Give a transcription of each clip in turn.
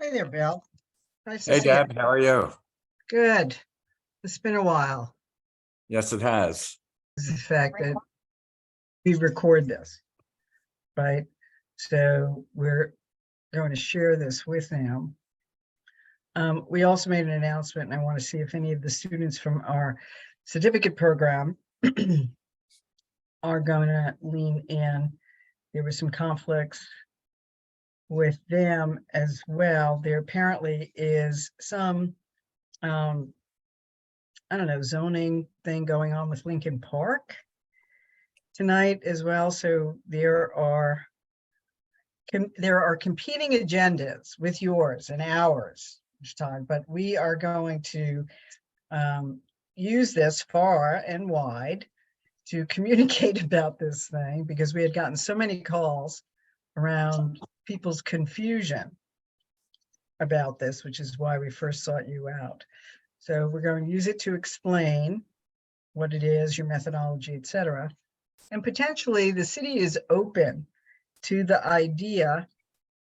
Hey there, Bill. Nice to Hey, see you. Deb, how are you? Good. It's been a while. Yes, it has. Is the fact that we record this, right? So we're going to share this with them. We also made an announcement, and I want to see if any of the students from our certificate program are going to lean in. There were some conflicts with them as well. There apparently is some I don't know, zoning thing going on with Lincoln Park tonight as well. So there are competing agendas with yours and ours, Mushtaaq, but we are going to use this far and wide to communicate about this thing, because we had gotten so many calls around people's confusion about this, which is why we first sought you out. So we're going to use it to explain what it is, your methodology, et cetera. And potentially the city is open to the idea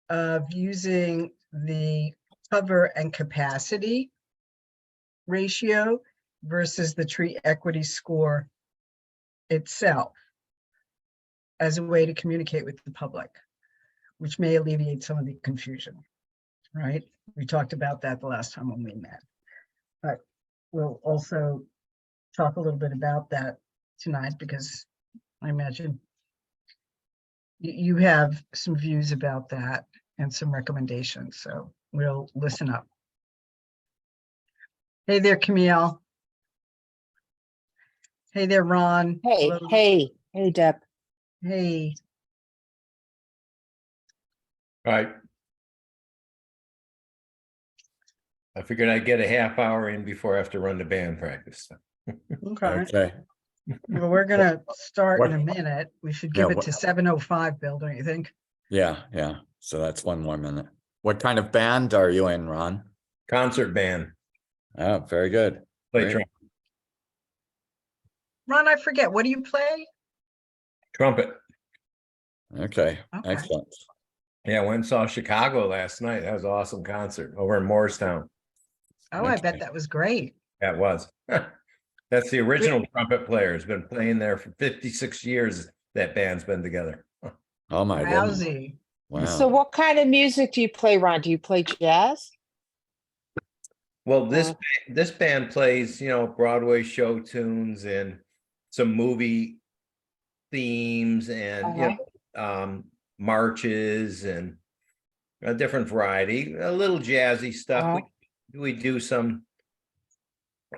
of using the cover and capacity ratio versus the tree equity score itself as a way to communicate with the public, which may alleviate some of the confusion, right? We talked about that the last time when we met. But we'll also talk a little bit about that tonight, because I imagine you have some views about that and some recommendations. So we'll listen up. Hey there, Camille. Hey there, Ron. Hey, Hello. hey, Deb. Hey. All right. I figured I'd get a half hour in before I have to run the band practice. Okay. Okay. Well, we're gonna start in a What- minute. We should Yeah, give it what- to 7:05, Bill, don't you think? Yeah. So that's one more minute. What kind of band are you in, Ron? Concert band, Oh, very good. play Great. Ron, I forget, what do you play? trumpet. Okay, Okay. excellent. Yeah, I went and saw Chicago last night. That was an awesome concert over in Morristown. Oh, I bet Okay. that was great. That was. That's the original trumpet player. Has been playing there for 56 years. That band's been together. Oh my goodness. Rousey. So Wow. what kind of music do you play, Ron? Do you play jazz? Well, this band plays, Broadway show tunes and some movie themes and marches and a different variety, a little jazzy stuff. We do some,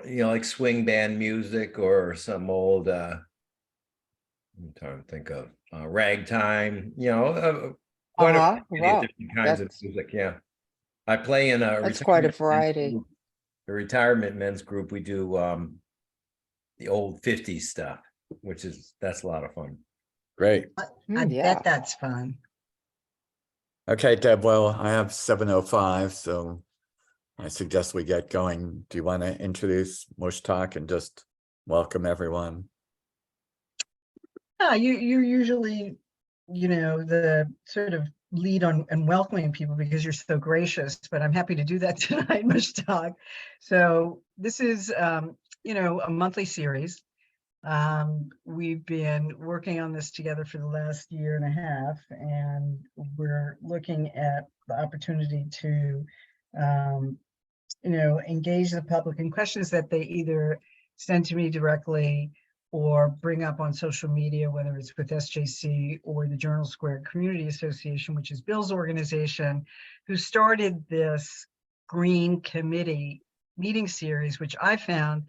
like swing band music or some old I'm trying to think of ragtime, quite a variety of Wow, different kinds of that's- music. Yeah. I play in a That's quite a retirement men's variety. group. The retirement men's group. We do the old 50s stuff, that's a lot of fun. Great. I yeah. bet that's fun. Okay, Deb, well, I have 7:05, so I suggest we get going. Do you want to introduce Mushtaaq and just welcome everyone? Yeah, you're usually, the sort of lead on and welcoming people because you're so gracious, but I'm happy to do that tonight, Mushtaaq. So this is, a monthly series. We've been working on this together for the last year and a half, and we're looking at the opportunity to, engage the public in questions that they either send to me directly or bring up on social media, whether it's with SJC or the Journal Square Community Association, which is Bill's organization, who started this Green Committee meeting series, which I found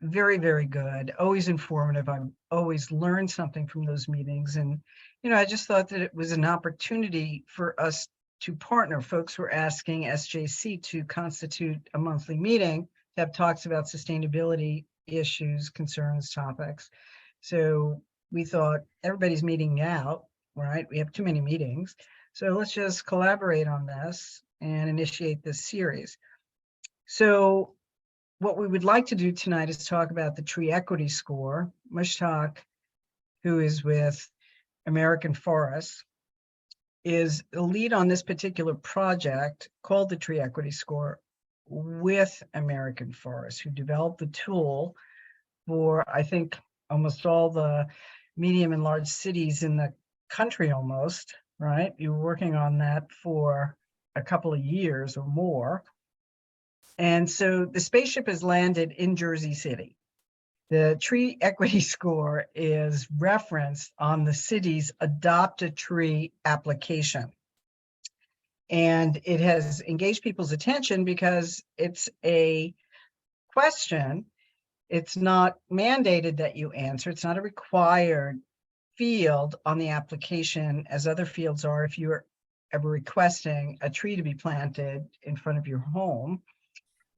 very, very good, always informative. I've always learned something from those meetings. And, I just thought that it was an opportunity for us to partner. Folks were asking SJC to constitute a monthly meeting to have talks about sustainability issues, concerns, topics. So we thought everybody's meeting out, right? We have too many meetings. So let's just collaborate on this and initiate this series. So what we would like to do tonight is talk about the tree equity score. Mushtaaq, who is with American Forests, is the lead on this particular project called the Tree Equity Score with American Forest, who developed the tool for, I think, almost all the medium and large cities in the country almost, right? You were working on that for a couple of years or more. And so the spaceship has landed in Jersey City. The Tree Equity Score is referenced on the city's Adopt a Tree application. And it has engaged people's attention because it's a question. It's not mandated that you answer. It's not a required field on the application as other fields are if you're ever requesting a tree to be planted in front of your home.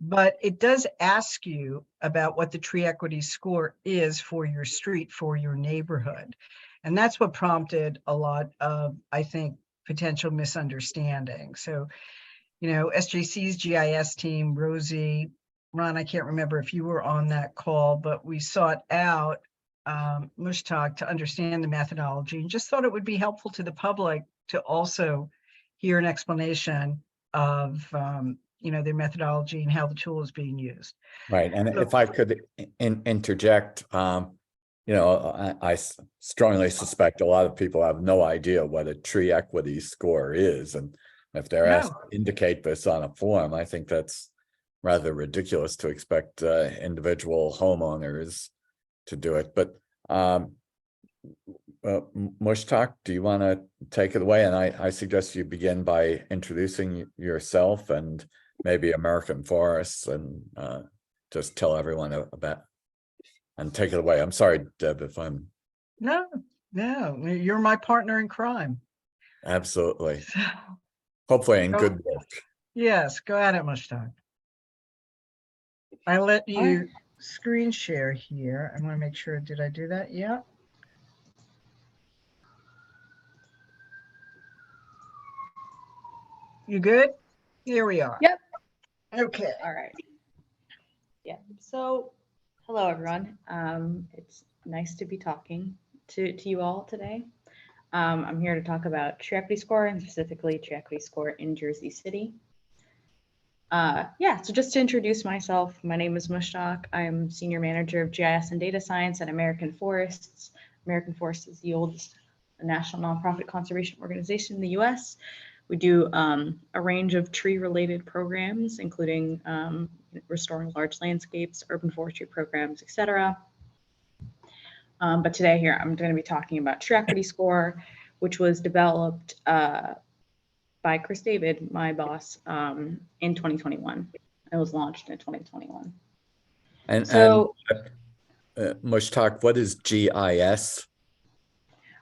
But it does ask you about what the tree equity score is for your street, for your neighborhood. And that's what prompted a lot of, I think, potential misunderstanding. So, you know, SJC's GIS team, Rosie, Ron, I can't remember if you were on that call, but we sought out Mushtaaq to understand the methodology and just thought it would be helpful to the public to also hear an explanation of you know, their methodology and how the tool is being used. Right, and So- if I could interject, you know, I strongly suspect a lot of people have no idea what a tree equity score is, and if they're asked No. to indicate this on a form, I think that's rather ridiculous to expect individual homeowners to do it. But Mushtaaq, do you want to take it away? And I suggest you begin by introducing yourself and maybe American Forests, and just tell everyone about, and take it away. I'm sorry, Deb, if I'm No, you're my partner in crime. absolutely, So, hopefully in Go- good work. yes, go at it, Mushtaaq. I let you screen share here. I want to make sure, did I do that? Yeah. You good? Here we are. Yep. Okay. All right. Yeah. So, hello everyone. It's nice to be talking to you all today. I'm here to talk about tree equity score, and specifically tree equity score in Jersey City. Yeah. So just to introduce myself, my name is Mushtaaq. I'm senior manager of GIS and data science at American Forests. American Forests is the oldest national nonprofit conservation organization in the U.S. We do a range of tree-related programs, including restoring large landscapes, urban forestry programs, etc. But today here, I'm going to be talking about Tree Equity Score, which was developed by Chris David, my boss, in 2021. It was launched in 2021. And So, Mushtaaq, what is GIS?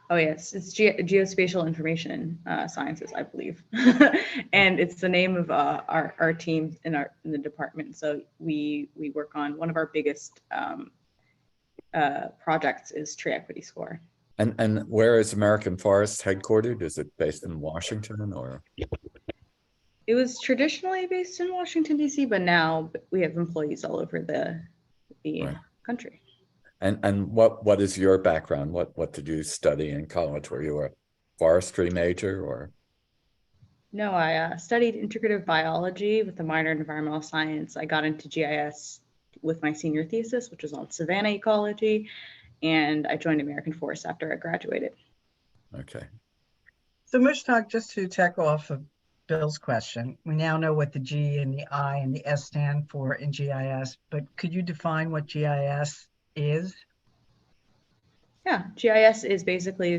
oh yes, it's geospatial information sciences, I believe, and it's the name of our team in the department. So we work on one of our biggest projects is Tree Equity Score. And where is American Forest headquartered? Is it based in Washington, or? It was traditionally based in Washington, D.C., but now we have employees all over the Right. country. And what is your background? What did you study in college? Were you a forestry major, or? No, I studied integrative biology with a minor in environmental science. I got into GIS with my senior thesis, which was on savanna ecology, and I joined American Forest after I graduated. Okay. So Mushtaaq, just to tack off of Bill's question, we now know what the G and the I and the S stand for in GIS, but could you define what GIS is? Yeah, GIS is basically,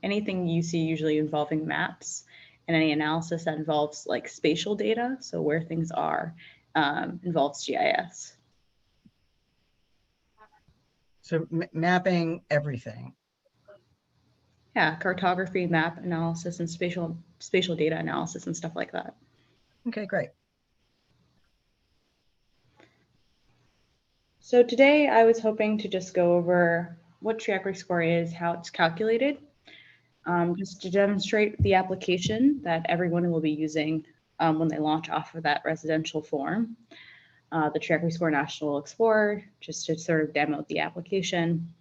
anything you see usually involving maps, and any analysis that involves like spatial data, so where things are, involves GIS. So mapping everything. Yeah, cartography, map analysis, and spatial data analysis and stuff like that. Okay, great. So today I was hoping to just go over what tree equity score is, how it's calculated, just to demonstrate the application that everyone will be using when they launch off of that residential form. The Tree Equity Score National Explorer, just to sort of demo the application.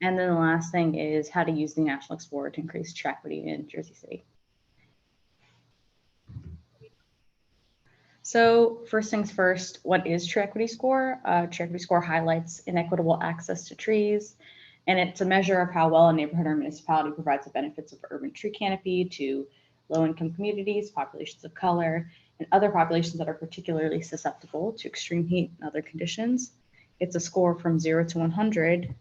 And then the last thing is how to use the National Explorer to increase tree equity in Jersey City. So first things first, what is tree equity score? Tree equity score highlights inequitable access to trees, and it's a measure of how well a neighborhood or municipality provides the benefits of urban tree canopy to low-income communities, populations of color, and other populations that are particularly susceptible to extreme heat and other conditions. It's a score from 0 to 100,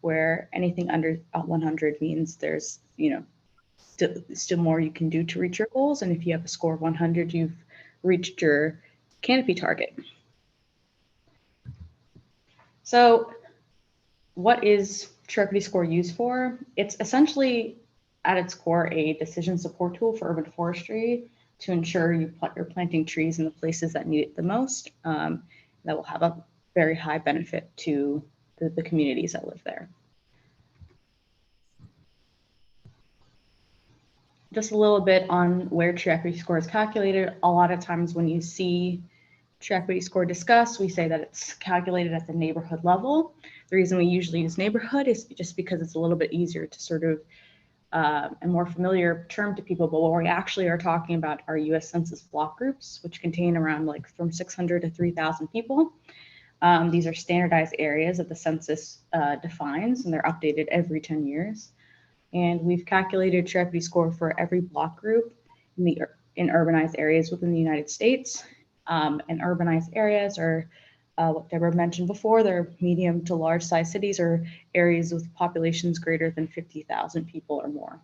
where anything under 100 means there's, still more you can do to reach your goals. And if you have a score of 100, you've reached your canopy target. So what is tree equity score used for? It's essentially at its core a decision support tool for urban forestry to ensure you're planting trees in the places that need it the most. That will have a very high benefit to the communities that live there. Just a little bit on where tree equity score is calculated. A lot of times when you see tree equity score discussed, we say that it's calculated at the neighborhood level. The reason we usually use neighborhood is just because it's a little bit easier to sort of a more familiar term to people, but what we actually are talking about are US Census block groups, which contain around from 600 to 3,000 people. These are standardized areas that the census defines, and they're updated every 10 years. And we've calculated tree equity score for every block group in urbanized areas within the United States. And urbanized areas are what Deborah mentioned before, they're medium to large size cities or areas with populations greater than 50,000 people or more.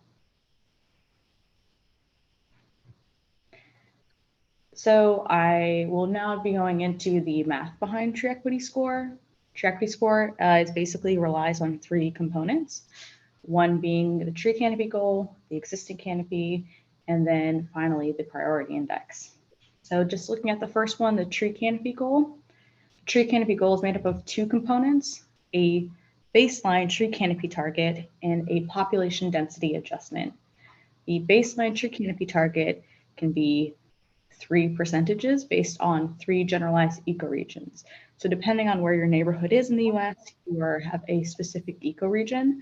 So I will now be going into the math behind tree equity score. Tree equity score is basically relies on 3 components. One being the tree canopy goal, the existing canopy, and then finally the priority index. So just looking at the first one, the tree canopy goal. The tree canopy goal is made up of 2 components, a baseline tree canopy target and a population density adjustment. The baseline tree canopy target can be 3 percentages based on 3 generalized ecoregions. So depending on where your neighborhood is in the US, you have a specific ecoregion.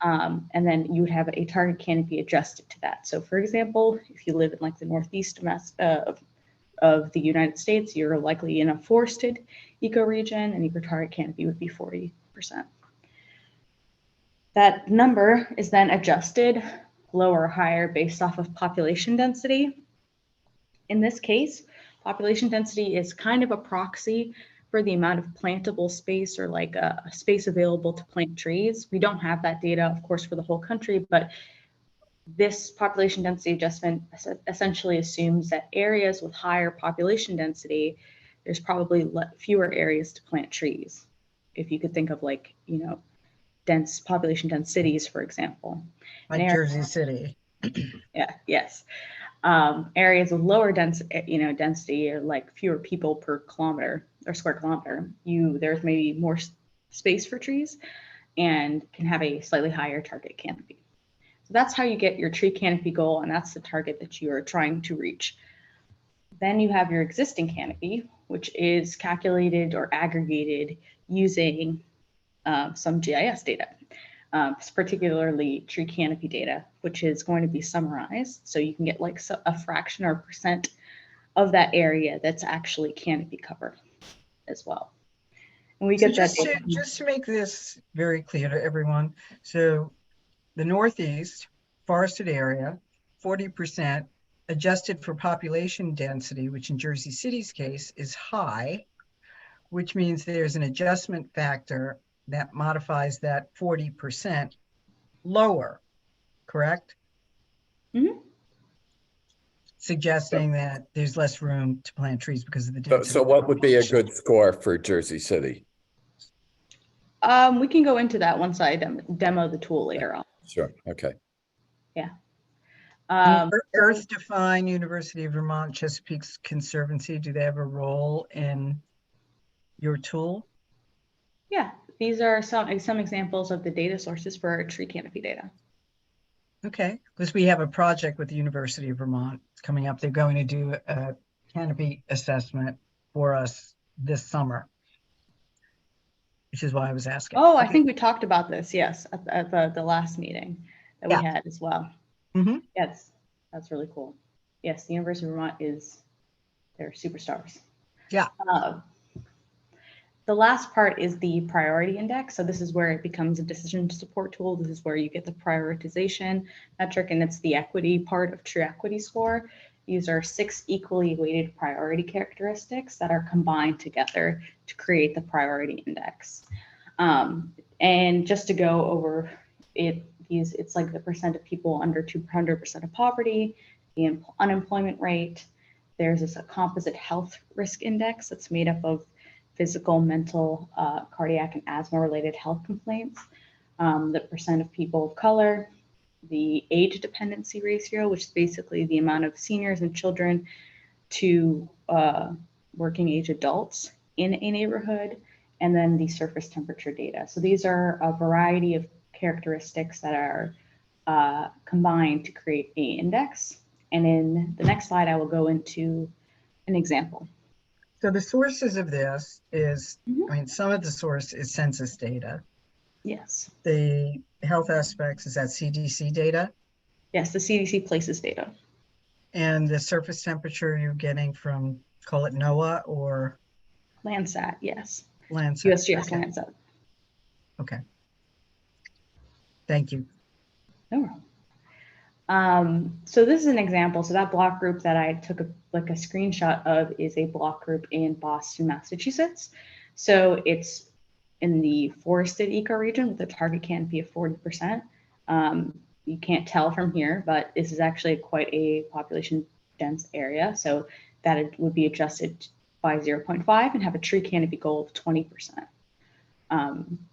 And then you would have a target canopy adjusted to that. So for example, if you live in the northeast of the United States, you're likely in a forested ecoregion and your target canopy would be 40%. That number is then adjusted lower or higher based off of population density. In this case, population density is kind of a proxy for the amount of plantable space or a space available to plant trees. We don't have that data, of course, for the whole country, but this population density adjustment essentially assumes that areas with higher population density, there's probably fewer areas to plant trees. If you could think of dense population dense cities, for example. Like Jersey City. Yeah, yes. Areas with lower density or fewer people per kilometer or square kilometer, there's maybe more space for trees and can have a slightly higher target canopy. So that's how you get your tree canopy goal, and that's the target that you are trying to reach. Then you have your existing canopy, which is calculated or aggregated using some GIS data. Particularly tree canopy data, which is going to be summarized. So you can get a fraction or percent of that area that's actually canopy cover as well. And we get that data. Just to make this very clear to everyone. So the Northeast forested area, 40% adjusted for population density, which in Jersey City's case is high, which means there's an adjustment factor that modifies that 40% lower, correct? Mm-hmm. Suggesting that there's less room to plant trees because of the density. So what would be a good score for Jersey City? We can go into that once I demo the tool later on. Sure, okay. Yeah. Earth Define, University of Vermont, Chesapeake Conservancy, do they have a role in your tool? Yeah, these are some examples of the data sources for our tree canopy data. Okay, because we have a project with the University of Vermont coming up. They're going to do a canopy assessment for us this summer. which is why I was asking. Oh, I Okay. think we talked about this, yes, at the last meeting that we Yeah. had as well. Mhm. Yes, that's really cool. Yes, the University of Vermont they're superstars. Yeah. The last part is the priority index. So this is where it becomes a decision support tool. This is where you get the prioritization metric, and it's the equity part of True Equity Score. These are 6 equally weighted priority characteristics that are combined together to create the priority index. And just to go over it, it's like the percent of people under 200% of poverty, the unemployment rate. There's this a composite health risk index that's made up of physical, mental, cardiac, and asthma-related health complaints, the percent of people of color, the age dependency ratio, which is basically the amount of seniors and children to working age adults in a neighborhood, and then the surface temperature data. So these are a variety of characteristics that are combined to create an index. And in the next slide, I will go into an example. So the sources of this is, Mhm. I mean, some of the source is census data. Yes. The health aspects is that CDC data, Yes, the CDC places data. and the surface temperature you're getting from, call it NOAA or Landsat, yes. Landsat. USGS Okay. Landsat. Okay. Thank you. No problem. So this is an example. So that block group that I took a screenshot of is a block group in Boston, Massachusetts. So it's in the forested ecoregion with a target canopy of 40%. You can't tell from here, but this is actually quite a population dense area. So that it would be adjusted by 0.5 and have a tree canopy goal of 20%.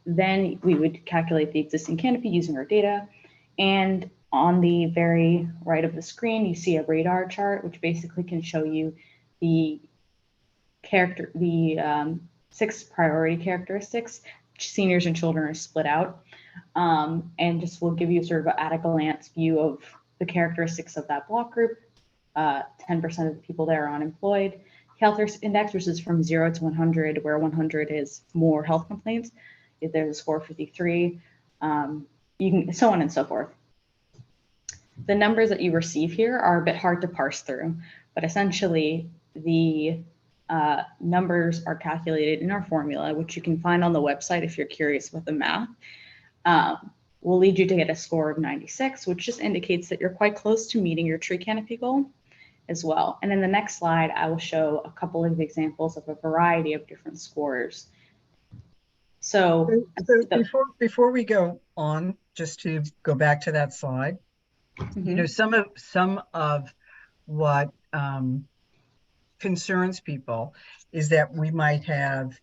Then we would calculate the existing canopy using our data. And on the very right of the screen, you see a radar chart, which basically can show you the 6 priority characteristics. Seniors and children are split out, and just will give you sort of at a glance view of the characteristics of that block group. 10% of the people there are unemployed. Health risk index, which is from 0 to 100, where 100 is more health complaints. If there's a score of 53, you can so on and so forth. The numbers that you receive here are a bit hard to parse through, but essentially the numbers are calculated in our formula, which you can find on the website if you're curious about the math. Will lead you to get a score of 96, which just indicates that you're quite close to meeting your tree canopy goal as well. And in the next slide, I will show a couple of examples of a variety of different scores. So before we go on, just to go back to that slide, you know, some of what concerns people is that we might have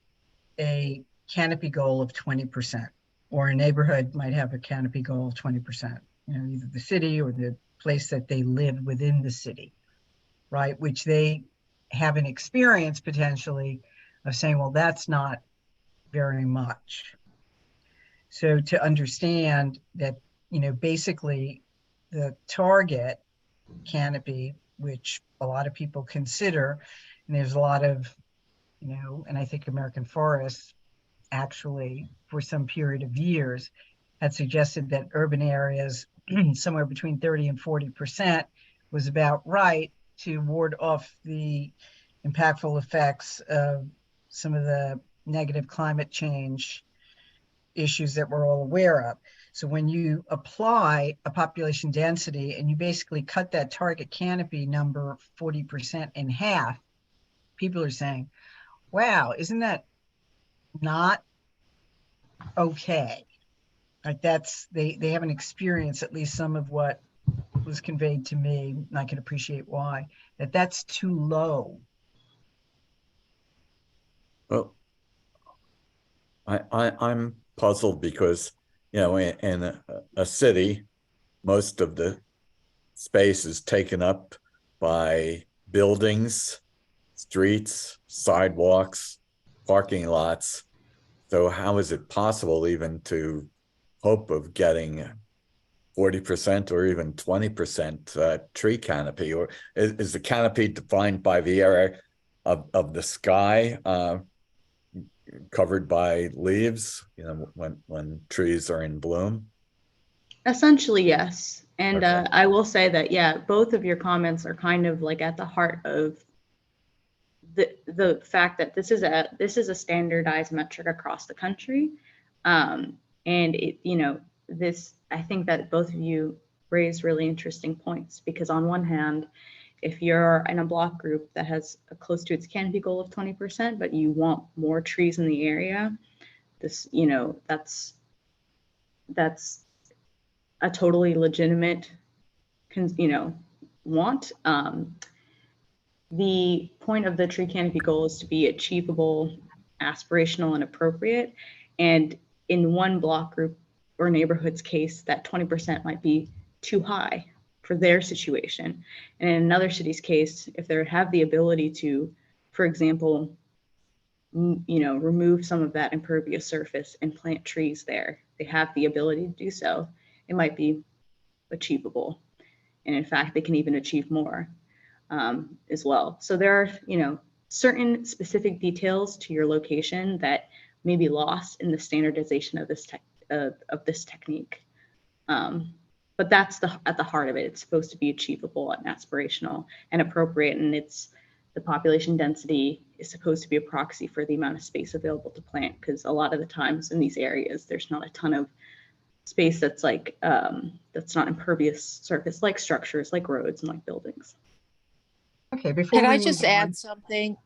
a canopy goal of 20%, or a neighborhood might have a canopy goal of 20%, you know, either the city or the place that they live within the city, right? Which they have an experience potentially of saying, well, that's not very much. So to understand that, you know, basically the target canopy, which a lot of people consider, and there's a lot of, you know, and I think American Forests actually for some period of years had suggested that urban areas somewhere between 30 and 40% was about right to ward off the impactful effects of some of the negative climate change issues that we're all aware of. So when you apply a population density and you basically cut that target canopy number 40% in half, people are saying, wow, isn't that not okay? Like they haven't experienced at least some of what was conveyed to me, and I can appreciate why, that's too low. Well, I'm puzzled because, you know, in a city, most of the space is taken up by buildings, streets, sidewalks, parking lots. So how is it possible even to hope of getting 40% or even 20% tree canopy? Or is the canopy defined by the area of the sky? covered by leaves, you know, when trees are in bloom? Essentially, yes. And Okay. I will say that, yeah, both of your comments are kind of like at the heart of the fact that this is a standardized metric across the country. And it, you know, this, I think that both of you raised really interesting points, because on one hand, if you're in a block group that has close to its canopy goal of 20%, but you want more trees in the area, this, you know, that's a totally legitimate, you know, want. The point of the tree canopy goal is to be achievable, aspirational, and appropriate. And in one block group or neighborhood's case, that 20% might be too high for their situation. And in another city's case, if they have the ability to, for example, you know, remove some of that impervious surface and plant trees there, they have the ability to do so, it might be achievable. And in fact, they can even achieve more as well. So there are, you know, certain specific details to your location that may be lost in the standardization of this technique. But that's at the heart of it. It's supposed to be achievable and aspirational and appropriate. And it's the population density is supposed to be a proxy for the amount of space available to plant, because a lot of the times in these areas, there's not a ton of space that's like, that's not impervious surface, like structures, like roads and like buildings. Okay, before Can we I just move on- add something?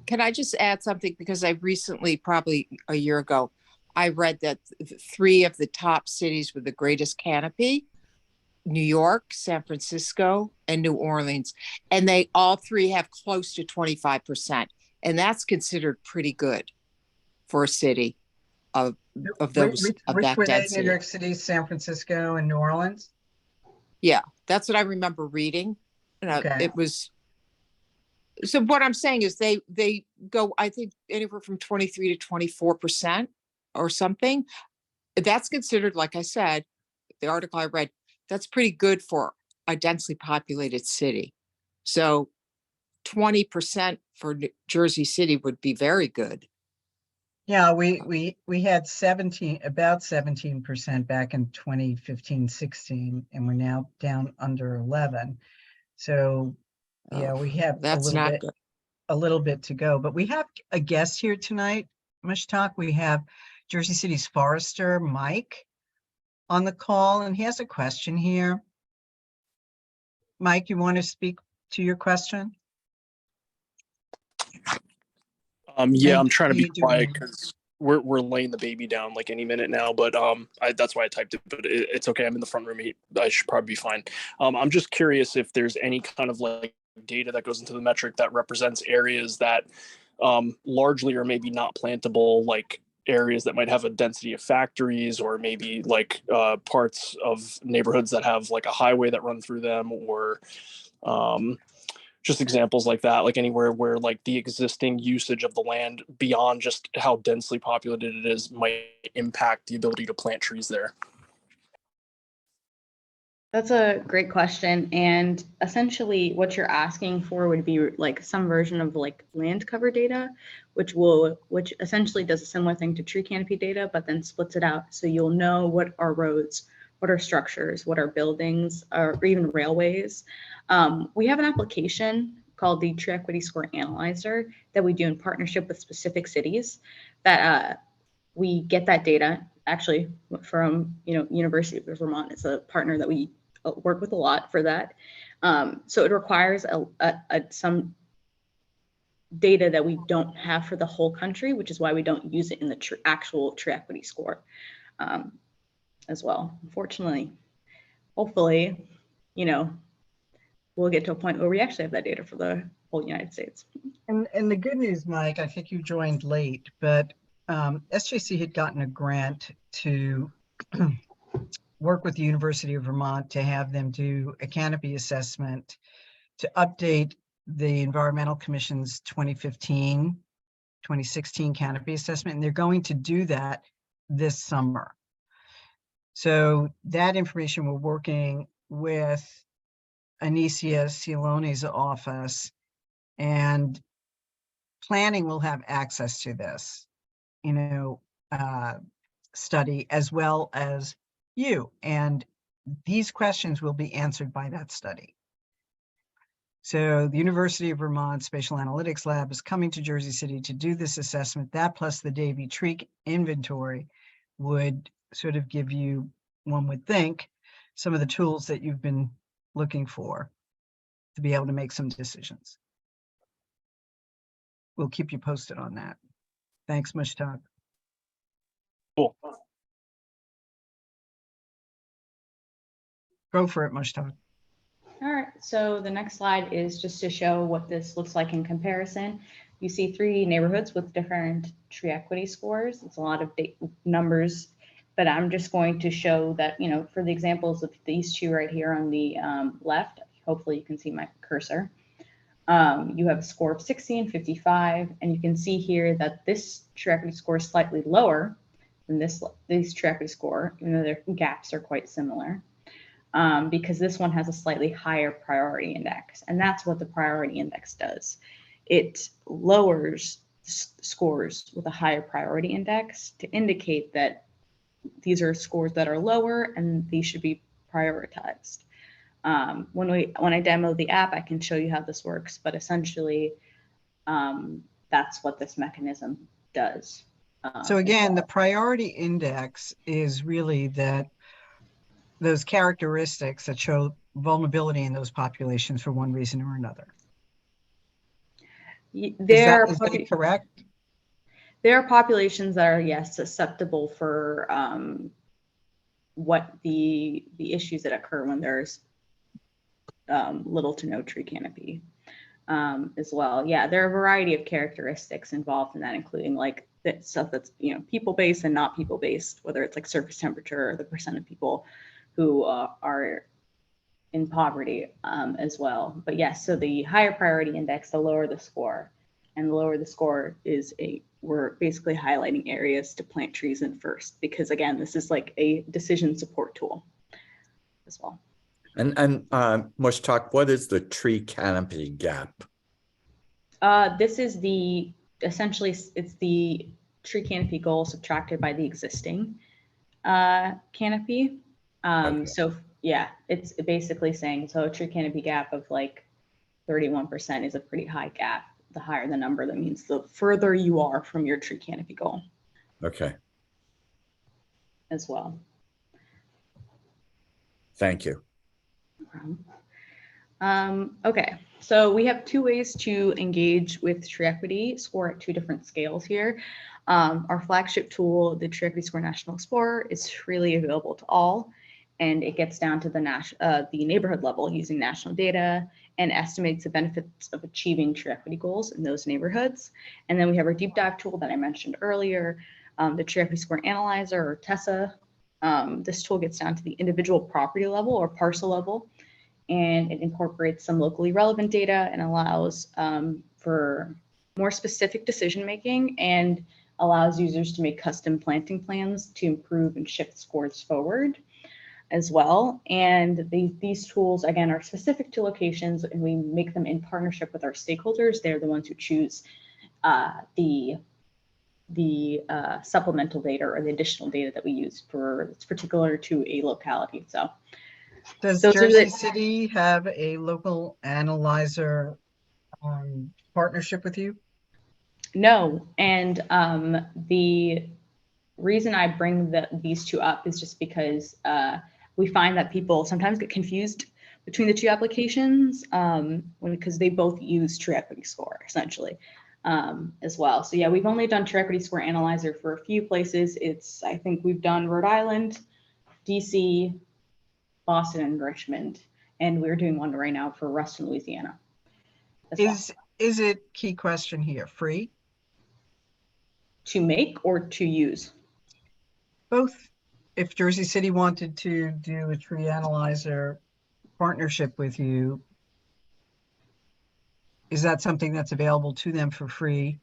Can I just add something? Because I recently, probably a year ago, I read that 3 of the top cities with the greatest canopy, New York, San Francisco, and New Orleans, and they all 3 have close to 25%. And that's considered pretty good for a city of those, of Which that were they? New density. York City, San Francisco, and New Orleans? Yeah, that's what I remember reading. Okay. It was, so what I'm saying is they go, I think, anywhere from 23 to 24% or something. That's considered, like I said, the article I read, that's pretty good for a densely populated city. So 20% for Jersey City would be very good. Yeah, we had about 17% back in 2015, 16, and we're now down under 11. So yeah, we have That's not good. a little bit to go, but we have a guest here tonight, Mushtaaq. We have Jersey City's forester, Mike, on the call, and he has a question here. Mike, you want to speak to your question? Yeah, I'm trying to be How you doing, quiet man? because we're laying the baby down like any minute now. But that's why I typed it. But it's okay. I'm in the front room. I should probably be fine. I'm just curious if there's any kind of like data that goes into the metric that represents areas that largely are maybe not plantable, like areas that might have a density of factories, or maybe like parts of neighborhoods that have like a highway that run through them, or just examples like that, like anywhere where like the existing usage of the land beyond just how densely populated it is might impact the ability to plant trees there. That's a great question. And essentially what you're asking for would be like some version of like land cover data, which essentially does a similar thing to tree canopy data, but then splits it out. So you'll know what are roads, what are structures, what are buildings, or even railways. We have an application called the Tree Equity Score Analyzer that we do in partnership with specific cities that we get that data actually from, University of Vermont. It's a partner that we work with a lot for that. So it requires some data that we don't have for the whole country, which is why we don't use it in the actual tree equity score as well. Unfortunately, hopefully, we'll get to a point where we actually have that data for the whole United States. And the good news, Mike, I think you joined late, but SJC had gotten a grant to work with the University of Vermont to have them do a canopy assessment to update the Environmental Commission's 2015, 2016 canopy assessment. And they're going to do that this summer. So that information, we're working with Anicia Cialone's office, and planning will have access to this. you know, study as well as you. And these questions will be answered by that study. So the University of Vermont Spatial Analytics Lab is coming to Jersey City to do this assessment. That plus the Davy tree inventory would sort of give you, one would think, some of the tools that you've been looking for to be able to make some decisions. We'll keep you posted on that. Thanks, Mushtaaq. Cool. Go for it, Mushtaaq. All right, so the next slide is just to show what this looks like in comparison. You see 3 neighborhoods with different tree equity scores. It's a lot of numbers, but I'm just going to show that, you know, for the examples of these 2 right here on the left, hopefully you can see my cursor. You have a score of 60 and 55, and you can see here that this tree equity score is slightly lower than this tree equity score, even though their gaps are quite similar. Because this one has a slightly higher priority index, and that's what the priority index does. It lowers scores with a higher priority index to indicate that these are scores that are lower and these should be prioritized. When I demo the app, I can show you how this works, but essentially that's what this mechanism does. So again, the priority index is really that those characteristics that show vulnerability in those populations for one reason or another. Is that correct? There are populations that are, yes, susceptible for what the issues that occur when there's little to no tree canopy as well. Yeah, there are a variety of characteristics involved in that, including like that stuff that's, you know, people-based and not people-based, whether it's like surface temperature or the percent of people who are in poverty as well. But yes, so the higher priority index, the lower the score. And the lower the score is we're basically highlighting areas to plant trees in first, because again, this is like a decision support tool as well. And Mushtaaq, what is the tree canopy gap? This is essentially it's the tree canopy goal subtracted by the existing canopy. Okay. So yeah, it's basically saying, so a tree canopy gap of like 31% is a pretty high gap. The higher the number, that means the further you are from your tree canopy goal. Okay. As well. Thank you. Okay, so we have 2 ways to engage with tree equity score at 2 different scales here. Our flagship tool, the Tree Equity Score National Explorer, is freely available to all, and it gets down to the neighborhood level using national data and estimates the benefits of achieving tree equity goals in those neighborhoods. And then we have our deep dive tool that I mentioned earlier, the Tree Equity Score Analyzer, or TESA. This tool gets down to the individual property level or parcel level, and it incorporates some locally relevant data and allows for more specific decision making and allows users to make custom planting plans to improve and shift scores forward as well. And these tools, again, are specific to locations, and we make them in partnership with our stakeholders. They're the ones who choose the supplemental data or the additional data that we use for it's particular to a locality. So does Jersey City have a local analyzer partnership with you? No, and the reason I bring these 2 up is just because we find that people sometimes get confused between the 2 applications because they both use Tree Equity Score essentially as well. So yeah, we've only done Tree Equity Score Analyzer for a few places. I think we've done Rhode Island, DC, Boston, and Richmond, and we're doing one right now for Ruston, Louisiana. Is it, key question here, free? To make or to use? Both. If Jersey City wanted to do a tree analyzer partnership with you, is that something that's available to them for free?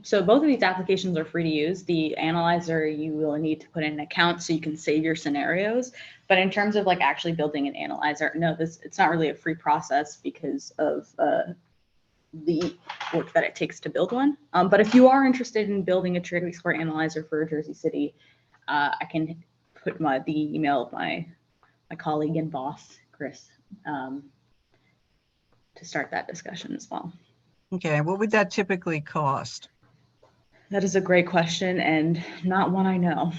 So both of these applications are free to use. The analyzer, you will need to put in an account so you can save your scenarios. But in terms of like actually building an analyzer, no, it's not really a free process because of the work that it takes to build one. But if you are interested in building a trajectory score analyzer for Jersey City, I can put the email of my colleague and boss, Chris, to start that discussion as well. Okay, what would that typically cost? That is a great question and not one I know.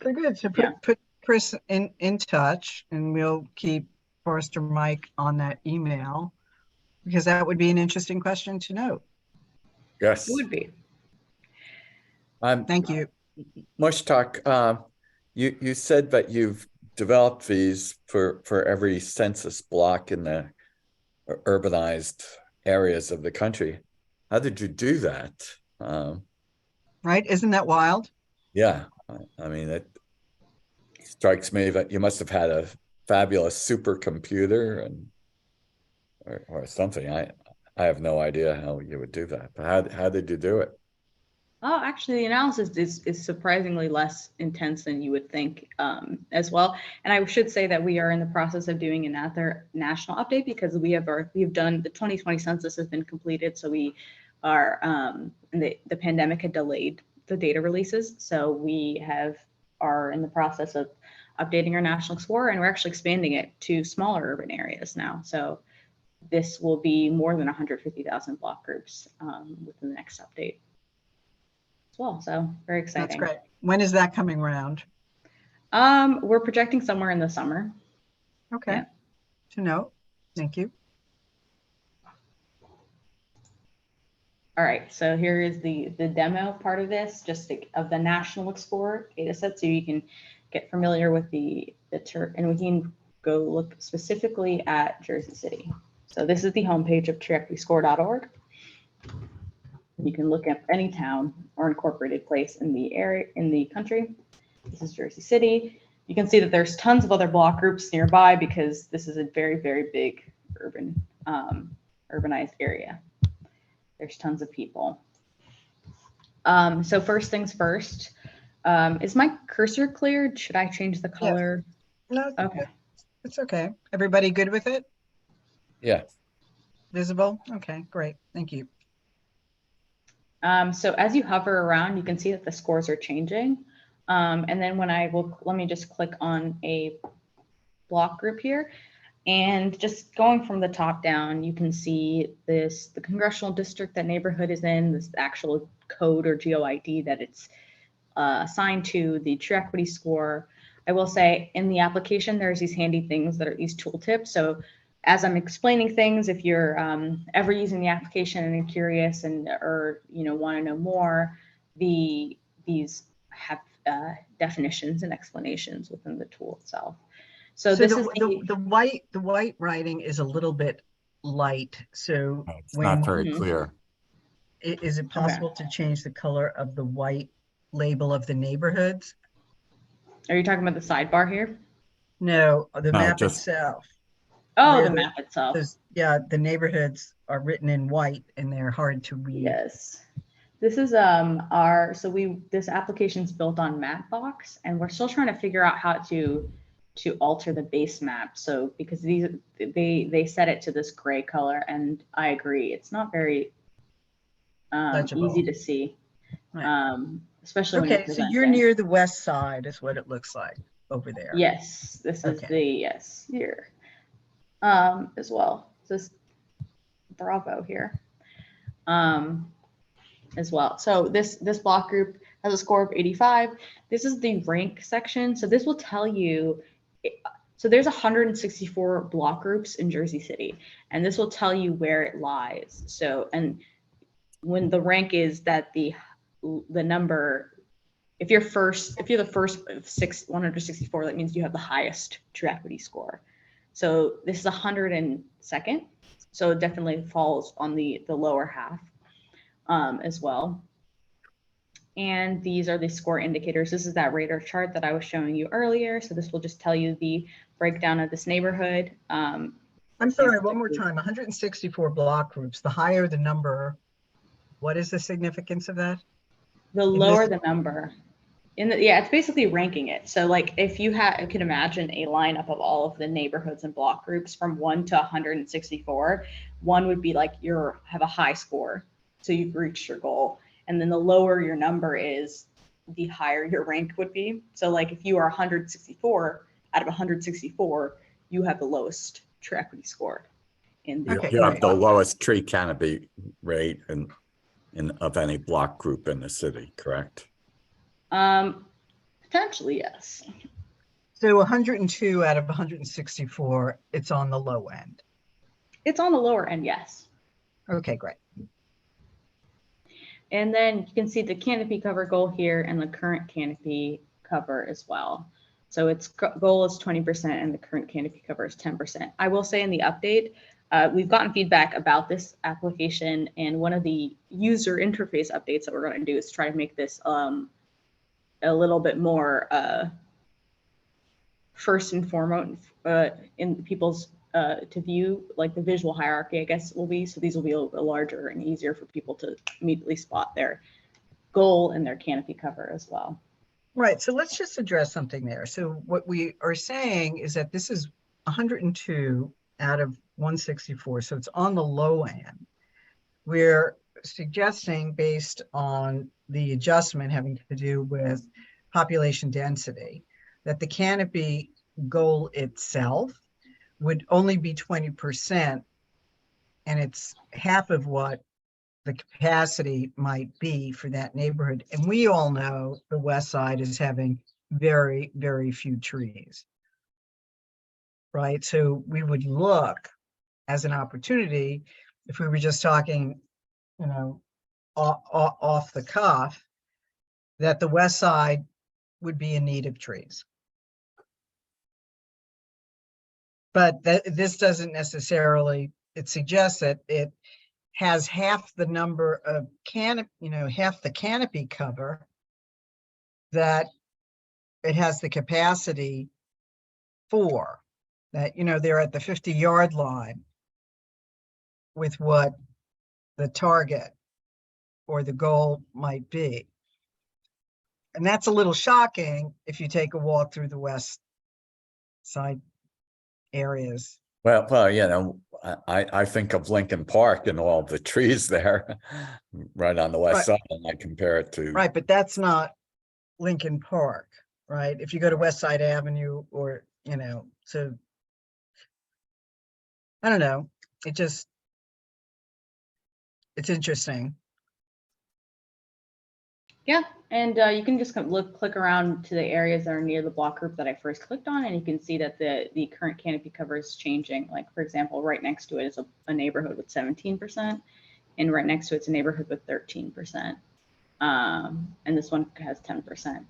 Very good. So Yeah. put Chris in touch, and we'll keep Forrester Mike on that email, because that would be an interesting question to know. Yes. It would be. Thank you. Mushtaaq, you said that you've developed these for every census block in the urbanized areas of the country. How did you do that? Right? Isn't that wild? Yeah, I mean, it strikes me that you must have had a fabulous supercomputer or something. I have no idea how you would do that, but how did you do it? Oh, actually, the analysis is surprisingly less intense than you would think as well. And I should say that we are in the process of doing another national update, because we have done the 2020 census has been completed. So we are the pandemic had delayed the data releases. So we are in the process of updating our national explorer, and we're actually expanding it to smaller urban areas now. So this will be more than 150,000 block groups within the next update. Well, so very exciting. That's great. When is that coming around? We're projecting somewhere in the summer. Okay. Yeah. To know. Thank you. All right, so here is the demo part of this, of the National Explorer data set, so you can get familiar with the and we can go look specifically at Jersey City. So this is the homepage of trajectoryscore.org. You can look at any town or incorporated place in the area, in the country. This is Jersey City. You can see that there's tons of other block groups nearby, because this is a very, very big urbanized area. There's tons of people. So first things first, is my cursor cleared? Should I change the color? No, Okay. it's okay. Everybody good with it? Yeah. Visible? Okay, great. Thank you. So as you hover around, you can see that the scores are changing. And then let me just click on a block group here. And just going from the top down, you can see the congressional district that neighborhood is in, this actual code or GeoID that it's assigned to, the true equity score. I will say in the application, there's these handy things that are these tooltips. So as I'm explaining things, if you're ever using the application and are curious or want to know more, these have definitions and explanations within the tool itself. So this is the white writing is a little bit light. So It's not very Mhm. clear. is it possible to change the color of the white label of the neighborhoods? Are you talking about the sidebar here? No, the No, map just- itself. Oh, Where the map itself. Yeah, the neighborhoods are written in white and they're hard to read. Yes. This is this application's built on Mapbox, and we're still trying to figure out how to alter the base map. So because they set it to this gray color, and I agree, it's not very Legible. easy to see. Right. Especially when Okay, so you're near the west side is what it looks like over there. Yes, this is Okay. here. As well. This Bravo here. As well. So this block group has a score of 85. This is the rank section. So this will tell you, so there's 164 block groups in Jersey City, and this will tell you where it lies. So, and when the rank is that the number, if you're the first of 164, that means you have the highest true equity score. So this is 102nd. So it definitely falls on the lower half. As well. And these are the score indicators. This is that radar chart that I was showing you earlier. So this will just tell you the breakdown of this neighborhood. I'm sorry, one more time, 164 block groups. The higher the number, what is the significance of that? The lower the number Yeah, it's basically ranking it. So like if you can imagine a lineup of all of the neighborhoods and block groups from 1 to 164, 1 would be like have a high score, so you've reached your goal. And then the lower your number is, the higher your rank would be. So like if you are 164 out of 164, you have the lowest tree equity score in the Okay, You have the great. lowest tree canopy rate of any block group in the city, correct? Potentially, yes. So 102 out of 164, it's on the low end. It's on the lower end, yes. Okay, great. And then you can see the canopy cover goal here and the current canopy cover as well. So its goal is 20% and the current canopy cover is 10%. I will say in the update, we've gotten feedback about this application, and one of the user interface updates that we're going to do is try to make this a little bit more first and foremost in people's to view, like the visual hierarchy, I guess will be. So these will be a little bit larger and easier for people to immediately spot their goal and their canopy cover as well. Right. So let's just address something there. So what we are saying is that this is 102 out of 164. So it's on the low end. We're suggesting, based on the adjustment having to do with population density, that the canopy goal itself would only be 20%, and it's half of what the capacity might be for that neighborhood. And we all know the West Side is having very, very few trees, right? So we would look as an opportunity, if we were just talking, you know, off the cuff, that the West Side would be in need of trees. But this doesn't necessarily, it suggests that it has half the number of half the canopy cover that it has the capacity for. That, they're at the 50-yard line with what the target or the goal might be. And that's a little shocking if you take a walk through the West Side areas. Well, I think of Lincoln Park and all the trees there right on the west side, and I compare it to. Right, but that's not Lincoln Park, right? If you go to West Side Avenue or, so I don't know. It's interesting. Yeah, and you can just click around to the areas that are near the block group that I first clicked on, and you can see that the current canopy cover is changing. Like, for example, right next to it is a neighborhood with 17%, and right next to it's a neighborhood with 13%. And this one has 10%.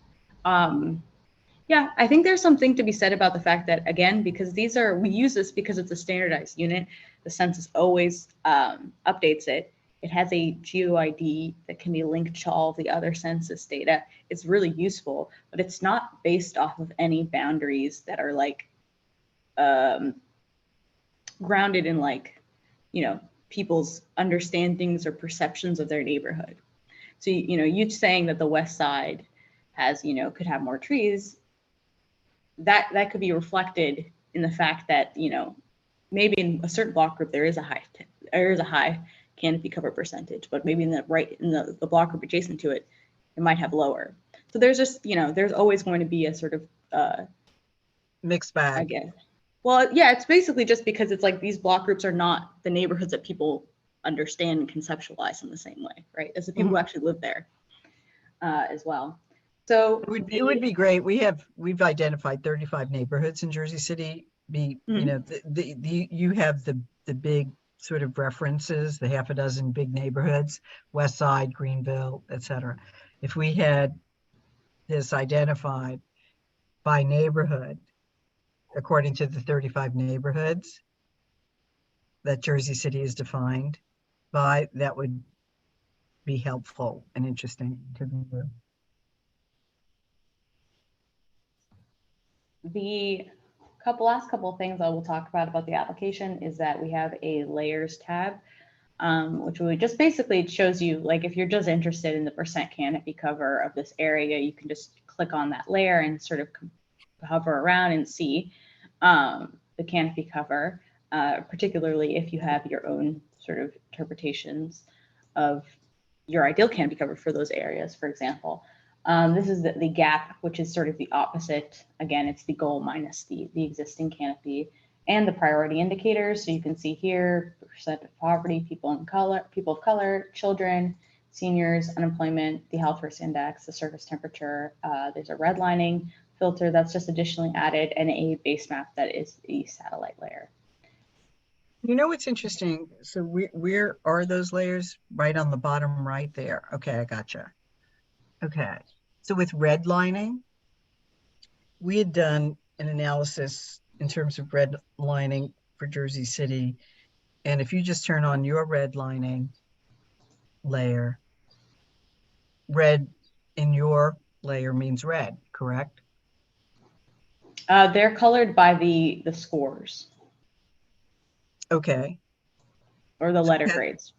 Yeah, I think there's something to be said about the fact that, again, because we use this because it's a standardized unit, the census always updates it. It has a GeoID that can be linked to all the other census data. It's really useful, but it's not based off of any boundaries that are like grounded in people's understandings or perceptions of their neighborhood. So, you saying that the West Side has, could have more trees, that could be reflected in the fact that, maybe in a certain block group there is a high canopy cover percentage, but maybe in the block group adjacent to it, it might have lower. So there's just, there's always going to be a sort of mixed bag, I guess. Well, yeah, it's basically just because it's like these block groups are not the neighborhoods that people understand and conceptualize in the same way, right? As the people who actually live there as well. So it would be great. We've identified 35 neighborhoods in Jersey City. You have the big sort of references, the half a dozen big neighborhoods, West Side, Greenville, etc. If we had this identified by neighborhood, according to the 35 neighborhoods that Jersey City is defined by, that would be helpful and interesting to view. The last couple of things I will talk about the application is that we have a layers tab, which would just basically shows you, like, if you're just interested in the percent canopy cover of this area, you can just click on that layer and sort of hover around and see the canopy cover, particularly if you have your own sort of interpretations of your ideal canopy cover for those areas, for example. This is the gap, which is sort of the opposite. Again, it's the goal minus the existing canopy, and the priority indicators. So you can see here, percent of poverty, people of color, children, seniors, unemployment, the health risk index, the surface temperature. There's a redlining filter that's just additionally added, and a base map that is the satellite layer. You know what's interesting? So where are those layers? Right on the bottom right there. Okay, I gotcha. Okay, so with redlining, we had done an analysis in terms of redlining for Jersey City. And if you just turn on your redlining layer, red in your layer means red, correct? They're colored by the scores. Okay. Or the letter grades.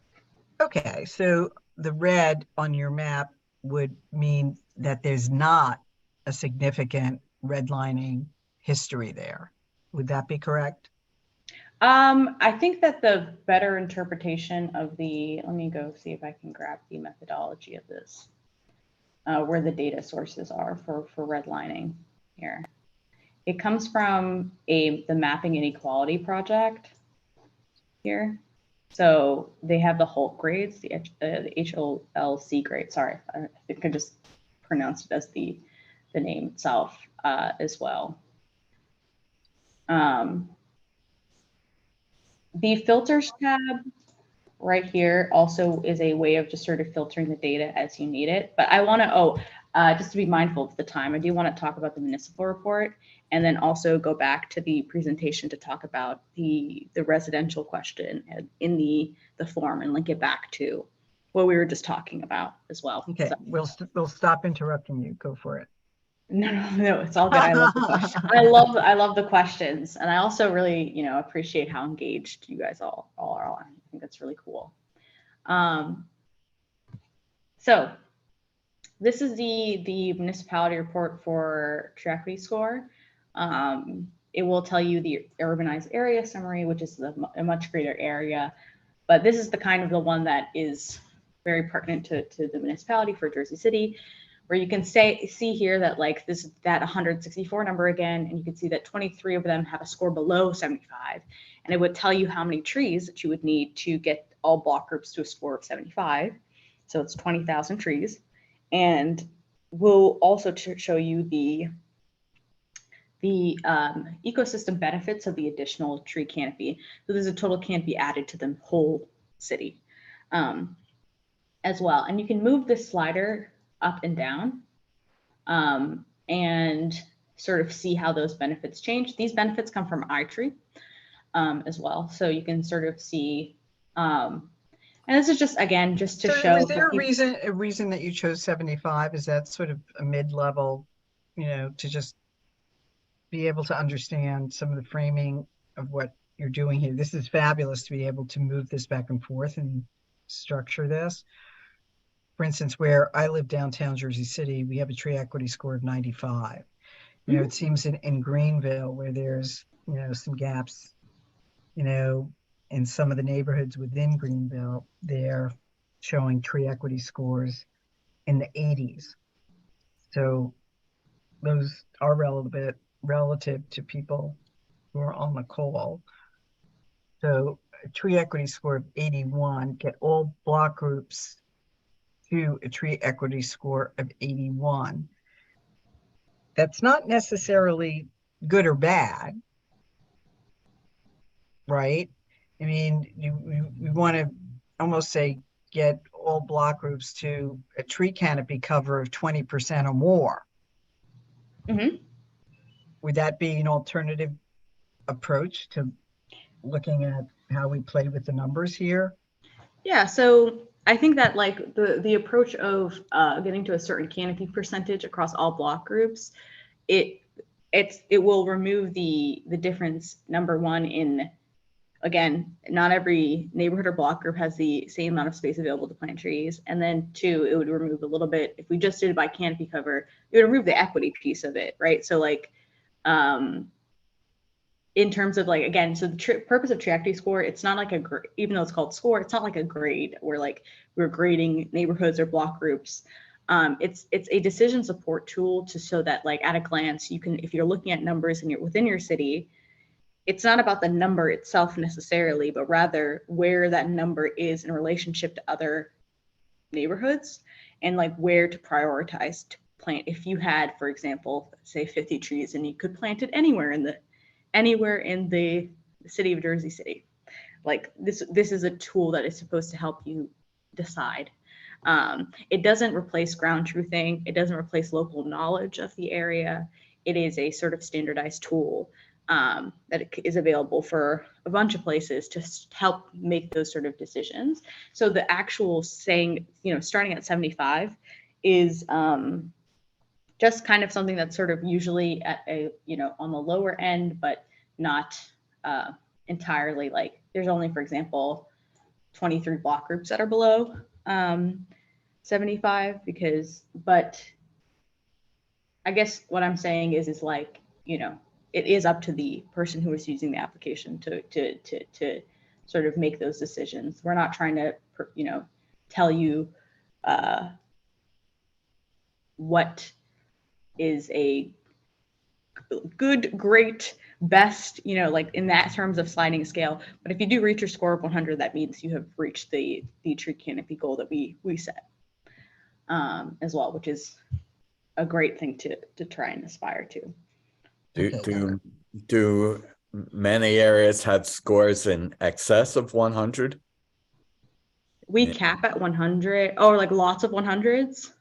Okay, so the red on your map would mean that there's not a significant redlining history there. Would that be correct? I think that the better interpretation of let me go see if I can grab the methodology of this, where the data sources are for redlining here. It comes from the Mapping Inequality Project here. So they have the Holt grades, the HLC grade. Sorry, I think I just pronounced it as the name itself as well. The filters tab right here also is a way of just sort of filtering the data as you need it. But I want to, just to be mindful of the time, I do want to talk about the municipal report, and then also go back to the presentation to talk about the residential question in the form, and link it back to what we were just talking about as well. Okay, So, we'll stop interrupting you. Go for it. No, it's all good. I love the question. I love the questions, and I also really, appreciate how engaged you guys all are. I think that's really cool. So this is the municipality report for tree equity score. It will tell you the urbanized area summary, which is a much greater area, but this is the kind of the one that is very pertinent to the municipality for Jersey City, where you can see here that like this is that 164 number again, and you can see that 23 of them have a score below 75, and it would tell you how many trees that you would need to get all block groups to a score of 75. So it's 20,000 trees, and we'll also show you the ecosystem benefits of the additional tree canopy. So there's a total canopy added to the whole city as well, and you can move this slider up and down and sort of see how those benefits change. These benefits come from iTree as well. So you can sort of see, and this is just, again, just to show. Is there a reason that you chose 75? Is that sort of a mid-level, to just be able to understand some of the framing of what you're doing here? This is fabulous to be able to move this back and forth and structure this. For instance, where I live downtown Jersey City, we have a tree equity score of 95. It seems in Greenville, where there's, some gaps, in some of the neighborhoods within Greenville, they're showing tree equity scores in the 80s. So those are relative to people who are on the call. So a tree equity score of 81, get all block groups to a tree equity score of 81. That's not necessarily good or bad, right? I mean, you want to almost say get all block groups to a tree canopy cover of 20% or more. Mm-hmm. Would that be an alternative approach to looking at how we play with the numbers here? Yeah, so I think that like the approach of getting to a certain canopy percentage across all block groups, it will remove the difference, number one, in again, not every neighborhood or block group has the same amount of space available to plant trees. And then 2, it would remove a little bit, if we just did it by canopy cover, it would remove the equity piece of it, right? So like, in terms of like, again, so the purpose of tree equity score, it's not like even though it's called score, it's not like a grade where like we're grading neighborhoods or block groups. It's a decision support tool to so that like at a glance, you can, if you're looking at numbers and you're within your city, it's not about the number itself necessarily, but rather where that number is in relationship to other neighborhoods and like where to prioritize to plant. If you had, for example, say 50 trees and you could plant it anywhere in the city of Jersey City, like this is a tool that is supposed to help you decide. It doesn't replace ground truthing. It doesn't replace local knowledge of the area. It is a sort of standardized tool that is available for a bunch of places to help make those sort of decisions. So the actual saying, starting at 75 is just kind of something that's sort of usually at a, on the lower end, but not entirely like, there's only, for example, 23 block groups that are below 75 but I guess what I'm saying is like, it is up to the person who is using the application to sort of make those decisions. We're not trying to, tell you what is a good, great, best, like in that terms of sliding scale. But if you do reach your score of 100, that means you have reached the tree canopy goal that we set as well, which is a great thing to try and aspire to. Do many areas have scores in excess of 100? We cap at 100, or like lots of 100s.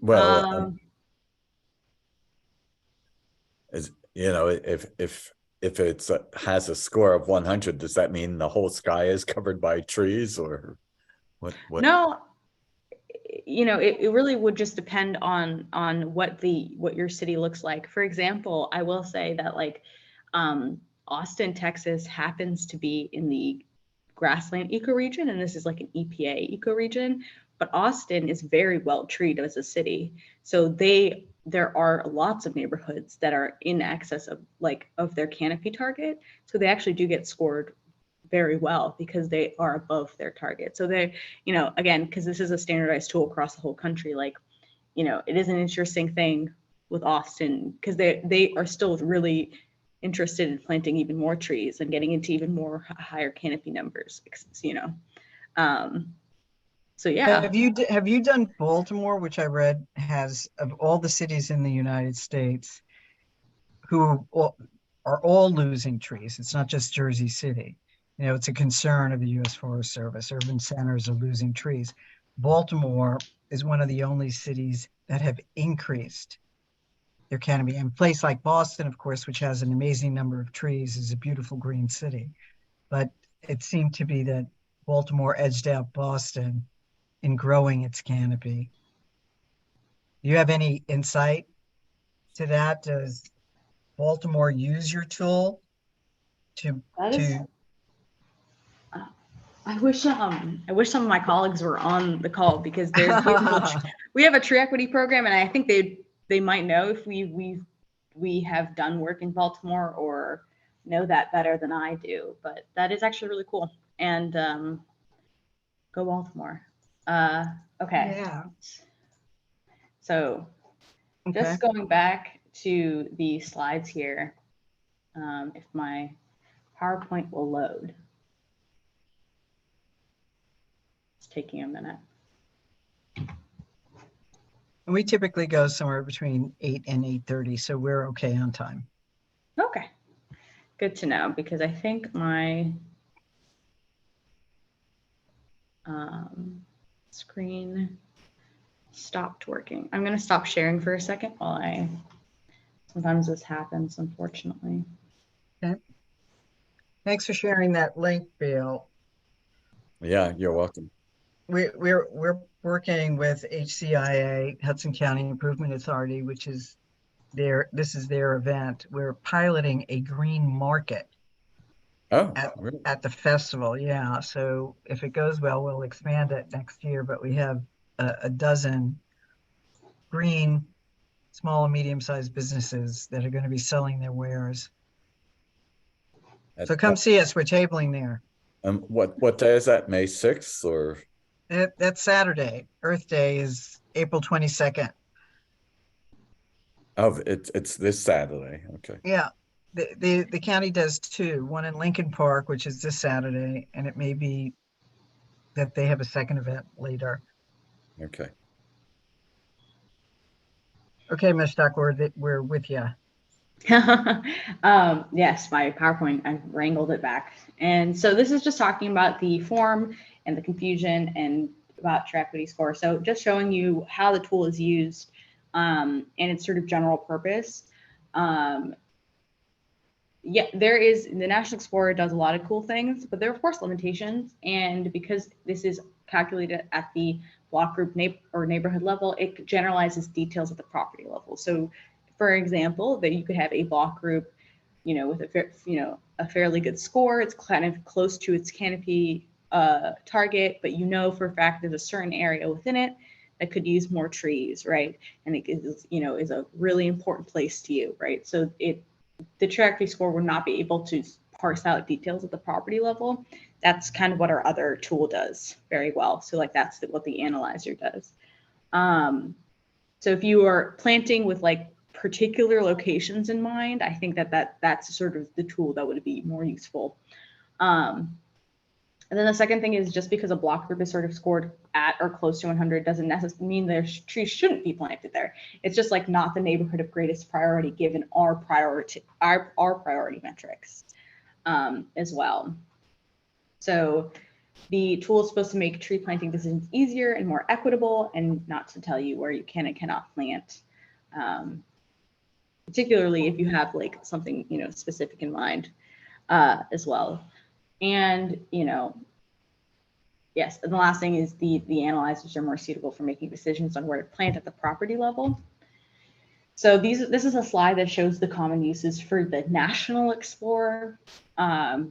Well, if it's has a score of 100, does that mean the whole sky is covered by trees, or what? No, it really would just depend on what your city looks like. For example, I will say that like Austin, Texas happens to be in the grassland ecoregion, and this is like an EPA ecoregion, but Austin is very well treated as a city. So there are lots of neighborhoods that are in excess of their canopy target. So they actually do get scored very well because they are above their target. So they, again, because this is a standardized tool across the whole country, like, it is an interesting thing with Austin because they are still really interested in planting even more trees and getting into even more higher canopy numbers, so yeah. Have you done Baltimore, which I read has, of all the cities in the United States who are all losing trees? It's not just Jersey City. It's a concern of the U.S. Forest Service. Urban centers are losing trees. Baltimore is one of the only cities that have increased their canopy. And a place like Boston, of course, which has an amazing number of trees, is a beautiful green city. But it seemed to be that Baltimore edged out Boston in growing its canopy. Do you have any insight to that? Does Baltimore use your tool I wish some of my colleagues were on the call because we have a tree equity program, and I think they might know if we have done work in Baltimore or know that better than I do. But that is actually really cool. And go Baltimore. Okay. Yeah. So just going back to the slides here, if my PowerPoint will load. It's taking a minute. And we typically go somewhere between 8 and 8:30, so we're okay on time. Okay, good to know, because I think my screen stopped working. I'm going to stop sharing for a second while sometimes this happens, unfortunately. Okay. Thanks for sharing that link, Bill. Yeah, you're welcome. We're working with HCIA, Hudson County Improvement Authority, which is this is their event. We're piloting a green market Oh, at, really? at the festival. Yeah. So if it goes well, we'll expand it next year, but we have a dozen green, small and medium-sized businesses that are going to be selling their wares. So come see us. We're tabling there. What day is that? May 6th or? That's Saturday. Earth Day is April 22nd. Oh, it's this Saturday. Okay. Yeah. The county does two, one in Lincoln Park, which is this Saturday, and it may be that they have a second event later. Okay. Okay, Mushtaaq, we're with you. Yes, my PowerPoint, I wrangled it back. And so this is just talking about the form and the confusion and about true equity score. So just showing you how the tool is used and its sort of general purpose. Yeah, there is, the National Explorer does a lot of cool things, but there are of course limitations. And because this is calculated at the block group or neighborhood level, it generalizes details at the property level. So for example, that you could have a block group, with a fairly good score. It's kind of close to its canopy target, but for a fact there's a certain area within it that could use more trees, right? And it is a really important place to you, right? So the true equity score will not be able to parse out details at the property level. That's kind of what our other tool does very well. So like that's what the analyzer does. So if you are planting with like particular locations in mind, I think that's sort of the tool that would be more useful. And then the second thing is, just because a block group is sort of scored at or close to 100 doesn't necessarily mean their trees shouldn't be planted there. It's just like not the neighborhood of greatest priority given our priority metrics as well. So the tool is supposed to make tree planting decisions easier and more equitable, and not to tell you where you can and cannot plant, particularly if you have like something specific in mind as well. And yes, and the last thing is the analyzers are more suitable for making decisions on where to plant at the property level. So this is a slide that shows the common uses for the National Explorer. I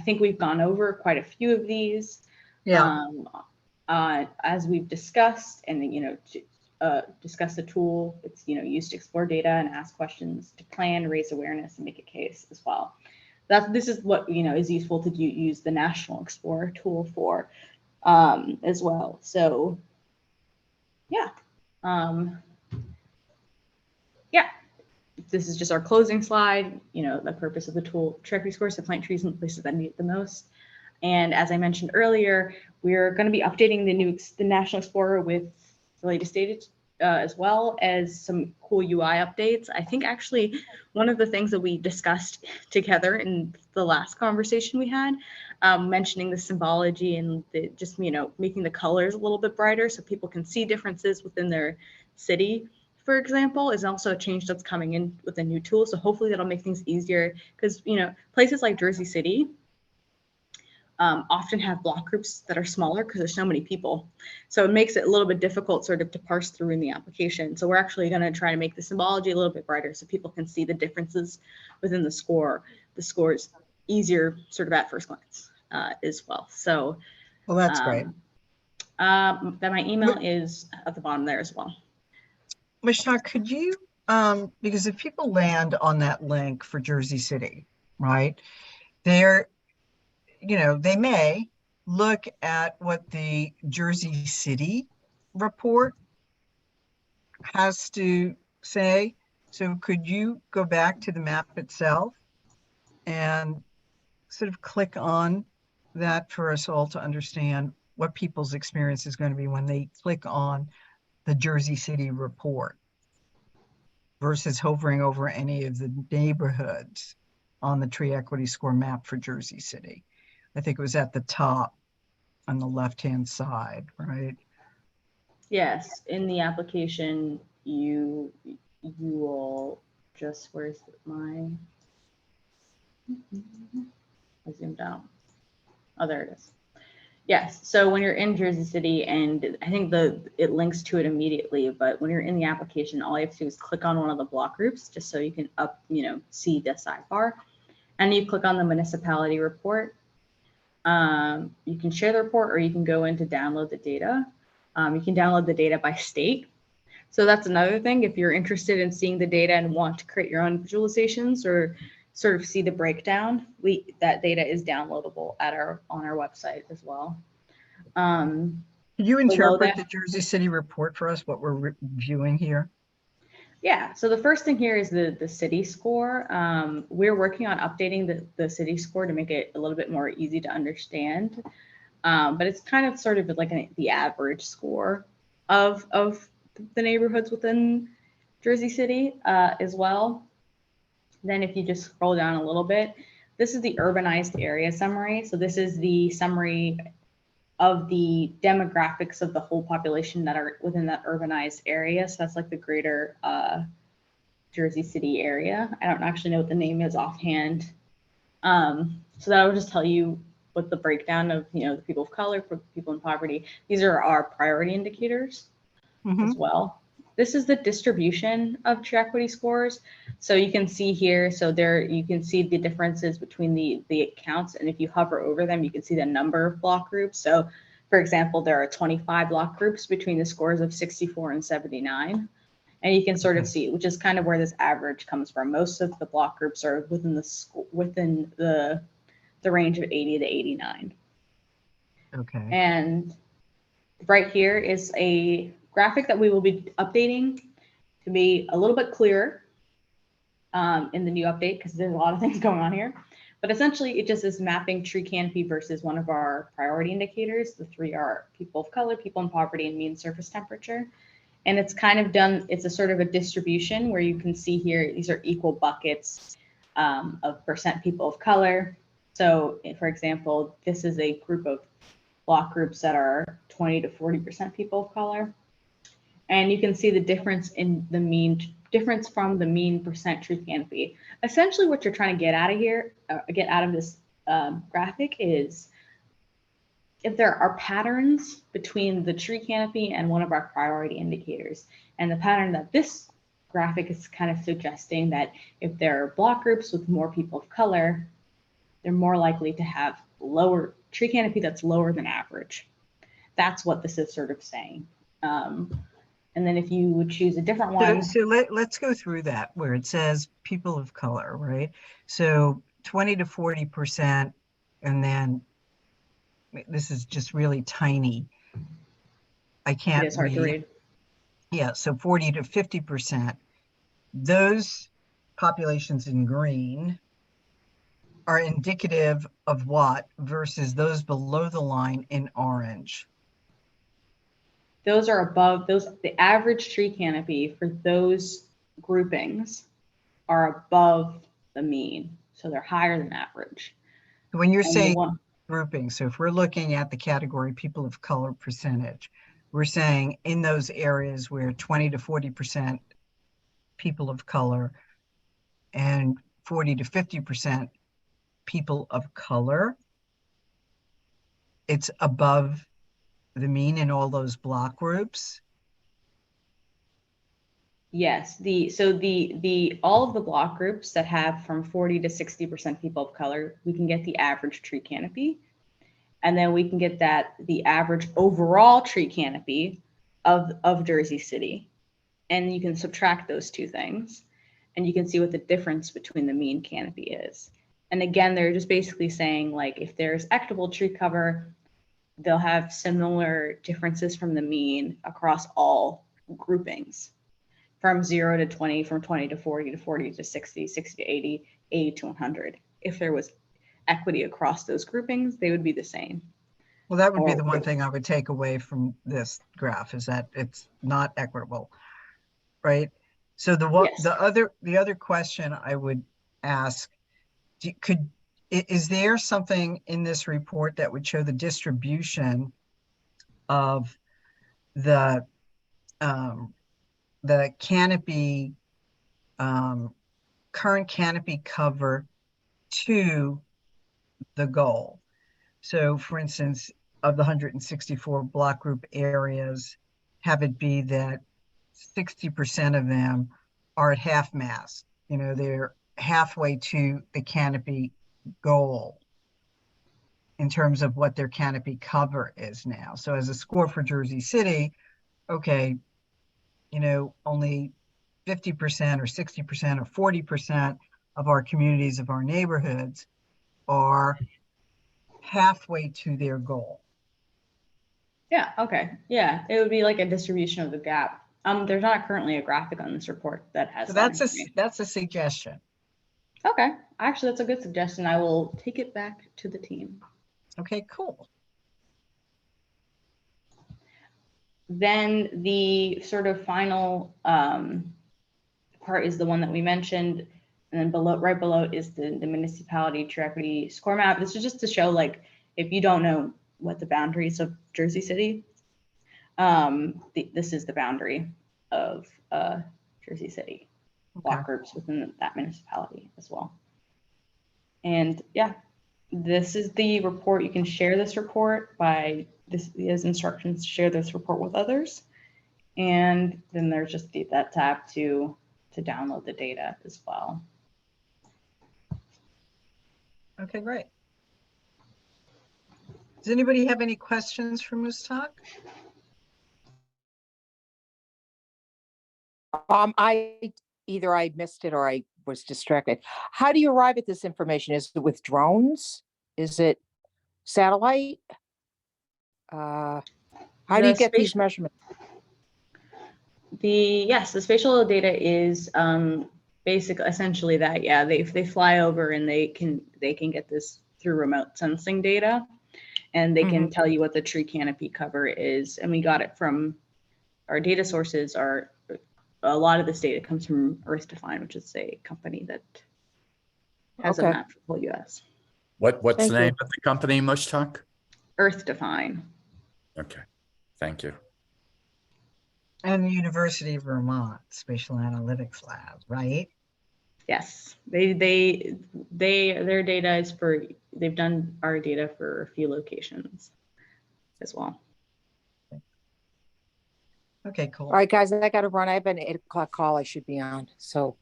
think we've gone over quite a few of these. Yeah. As we've discussed, and discuss the tool. It's used to explore data and ask questions, to plan, raise awareness, and make a case as well. This is what is useful to use the National Explorer tool for as well. So yeah. Yeah, this is just our closing slide. The purpose of the tool, tree equity scores, to plant trees in places that need it the most. And as I mentioned earlier, we're going to be updating the National Explorer with the latest data, as well as some cool UI updates. I think actually one of the things that we discussed together in the last conversation we had, mentioning the symbology and just making the colors a little bit brighter so people can see differences within their city, for example, is also a change that's coming in with a new tool. So hopefully that'll make things easier, because places like Jersey City often have block groups that are smaller because there's so many people. So it makes it a little bit difficult sort of to parse through in the application. So we're actually going to try to make the symbology a little bit brighter so people can see the differences within the scores easier sort of at first glance as well. So Well, that's great. Then my email is at the bottom there as well. Mushtaaq, could you, because if people land on that link for Jersey City, right, they may look at what the Jersey City report has to say. So could you go back to the map itself and sort of click on that for us all to understand what people's experience is going to be when they click on the Jersey City report versus hovering over any of the neighborhoods on the tree equity score map for Jersey City? I think it was at the top on the left-hand side, right? Yes, in the application, you will just, where's my, I zoomed out. Oh, there it is. Yes, so when you're in Jersey City, and I think it links to it immediately, but when you're in the application, all you have to do is click on one of the block groups just so you can see the sidebar. and you click on the municipality report. You can share the report, or you can go in to download the data. You can download the data by state. So that's another thing. If you're interested in seeing the data and want to create your own visualizations or sort of see the breakdown, that data is downloadable on our website as well. Can you Below interpret that- the Jersey City report for us, what we're viewing here? Yeah, so the first thing here is the city score. We're working on updating the city score to make it a little bit more easy to understand. But it's kind of sort of like the average score of the neighborhoods within Jersey City as well. Then if you just scroll down a little bit, this is the urbanized area summary. So this is the summary of the demographics of the whole population that are within that urbanized area. So that's like the greater Jersey City area. I don't actually know what the name is offhand. So that will just tell you what the breakdown of, the people of color, for people in poverty. These are our priority indicators as well. This is the distribution of true equity scores. So you can see here, so there you can see the differences between the accounts, and if you hover over them, you can see the number of block groups. So for example, there are 25 block groups between the scores of 64 and 79. And you can sort of see, which is kind of where this average comes from. Most of the block groups are within the range of 80 to 89. Okay. And right here is a graphic that we will be updating to be a little bit clearer in the new update, because there's a lot of things going on here. But essentially, it just is mapping tree canopy versus one of our priority indicators. The three are people of color, people in poverty, and mean surface temperature. And it's kind of done, it's a sort of a distribution where you can see here, these are equal buckets of percent people of color. So for example, this is a group of block groups that are 20 to 40% people of color. And you can see the difference in the difference from the mean percent tree canopy. Essentially what you're trying to get out of here, get out of this graphic is if there are patterns between the tree canopy and one of our priority indicators. And the pattern that this graphic is kind of suggesting that if there are block groups with more people of color, they're more likely to have lower tree canopy that's lower than average. That's what this is sort of saying. And then if you would choose a different one. So let's go through that where it says people of color, right? So 20 to 40%, and then this is just really tiny. I can't It is hard to read. Yeah, so 40 to 50%. Those populations in green are indicative of what versus those below the line in orange? Those are above the average tree canopy for those groupings are above the mean. So they're higher than average. When you're saying grouping, so if we're looking at the category people of color percentage, we're saying in those areas where 20 to 40% people of color and 40 to 50% people of color, it's above the mean in all those block groups. Yes, all of the block groups that have from 40 to 60% people of color, we can get the average tree canopy. And then we can get the average overall tree canopy of Jersey City. And you can subtract those two things and you can see what the difference between the mean canopy is. And again, they're just basically saying, like, if there's equitable tree cover, they'll have similar differences from the mean across all groupings, from 0 to 20, from 20 to 40 to 40 to 60, 60 to 80, 80 to 100. If there was equity across those groupings, they would be the same. Well, that would be the one thing I would take away from this graph, is that it's not equitable, right? So the other question I would ask, is there something in this report that would show the distribution of the canopy, current canopy cover to the goal? So for instance, of the 164 block group areas, have it be that 60% of them are at half mast. They're halfway to the canopy goal in terms of what their canopy cover is now. So as a score for Jersey City, okay, you know, only 50% or 60% or 40% of our communities, of our neighborhoods are halfway to their goal. Yeah, okay. Yeah, it would be like a distribution of the gap. There's not currently a graphic on this report that has So that that's a suggestion. Okay, actually, that's a good suggestion. I will take it back to the team. Okay, cool. Then the sort of final part is the one that we mentioned. And then below, right below it is the municipality tree equity score map. This is just to show, like, if you don't know what the boundaries of Jersey City, this is the boundary of Jersey City. Block groups within that municipality as well. And yeah, this is the report. You can share this report by these instructions to share this report with others. And then there's just that tab to download the data as well. Okay, great. Does anybody have any questions for Mushtaaq? Either I missed it or I was distracted. How do you arrive at this information? Is it with drones? Is it satellite? How do you get these measurements? Yes, the spatial data is basically essentially that. Yeah, they fly over and they can get this through remote sensing data, and they can tell you what the tree canopy cover is. And we got it from our data sources. A lot of this data comes from Earth Define, which is a company that has a map for the whole U.S. What's the name of the company, Mushtaaq? Earth Define. Okay, thank you. And the University of Vermont Spatial Analytics Lab, right? Yes, their data is they've done our data for a few locations as well. Okay, cool. All right, guys, I got to run. I have an 8 o'clock call I should be on. So,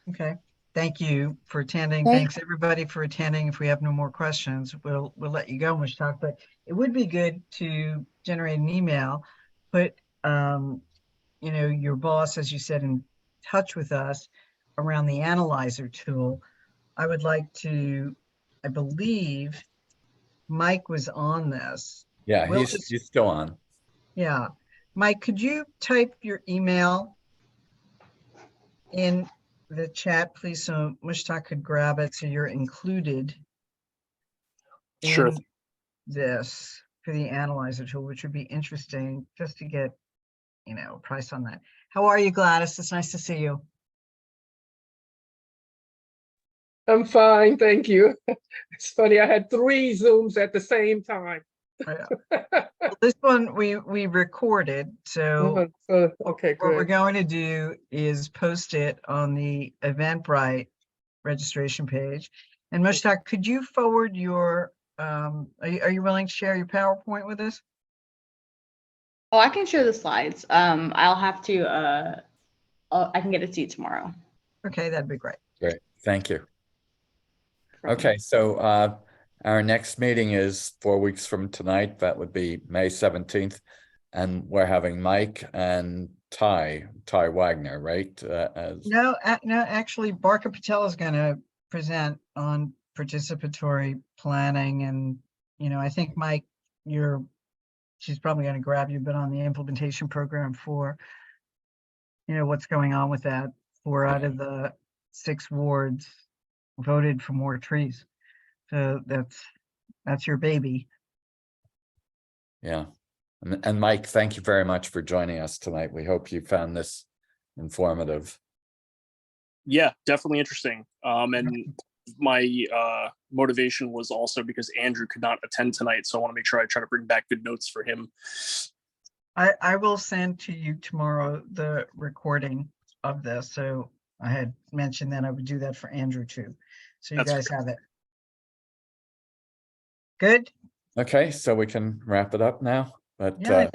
okay. Thank you for attending. Thanks everybody for attending. If we have no more questions, we'll let you go, Mushtaaq. But it would be good to generate an email, put you know, your boss, as you said, in touch with us around the analyzer tool. I would like to, I believe Mike was on this. Yeah, he's still on. Yeah. Mike, could you type your email in the chat, please, so Mushtaaq could grab it so you're included in this for the analyzer tool, which would be interesting just to get, you know, a price on that. How are you, Gladys? It's nice to see you. I'm fine, thank you. It's funny, I had 3 Zooms at the same time. This one we recorded, so okay, what we're good. going to do is post it on the Eventbrite registration page. And Mushtaaq, could you forward your, are you willing to share your PowerPoint with us? Oh, I can share the slides. I'll have to, I can get it to you tomorrow. Okay, that'd be great. Great, thank you. Okay, so our next meeting is 4 weeks from tonight. That would be May 17th. And we're having Mike and Ty Wagner, right? No, actually, Barker Patel is going to present on participatory planning. And, you know, I think, Mike, she's probably going to grab you a bit on the implementation program for, you know, what's going on with that. 4 out of the 6 wards voted for more trees. So that's your baby. Yeah. And Mike, thank you very much for joining us tonight. We hope you found this informative. Yeah, definitely interesting. And my motivation was also because Andrew could not attend tonight. So I want to make sure I try to bring back good notes for him. I will send to you tomorrow the recording of this. So I had mentioned that I would do that for Andrew too. So you guys have it. Good. Okay, so we can wrap it up now. But yeah,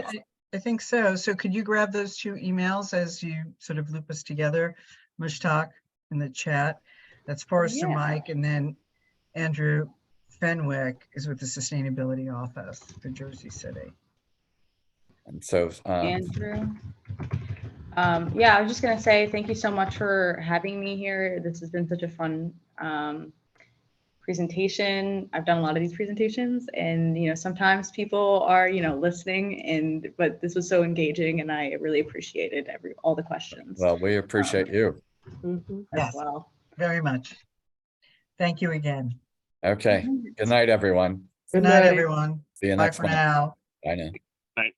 I think so. So could you grab those 2 emails as you sort of loop us together, Mushtaaq, in the chat? That's Forrester Yeah. Mike, and then Andrew Fenwick is with the Sustainability Office for Jersey City. And so, Andrew. Yeah, I was just gonna say thank you so much for having me here. This has been such a fun presentation. I've done a lot of these presentations, and sometimes people are listening, but this was so engaging, and I really appreciated all the questions. well, we appreciate you. as Yes. well. Very much. Thank you again. Okay. Good night, everyone. Good night, everyone. See you Bye next for month. now. Bye now. Right.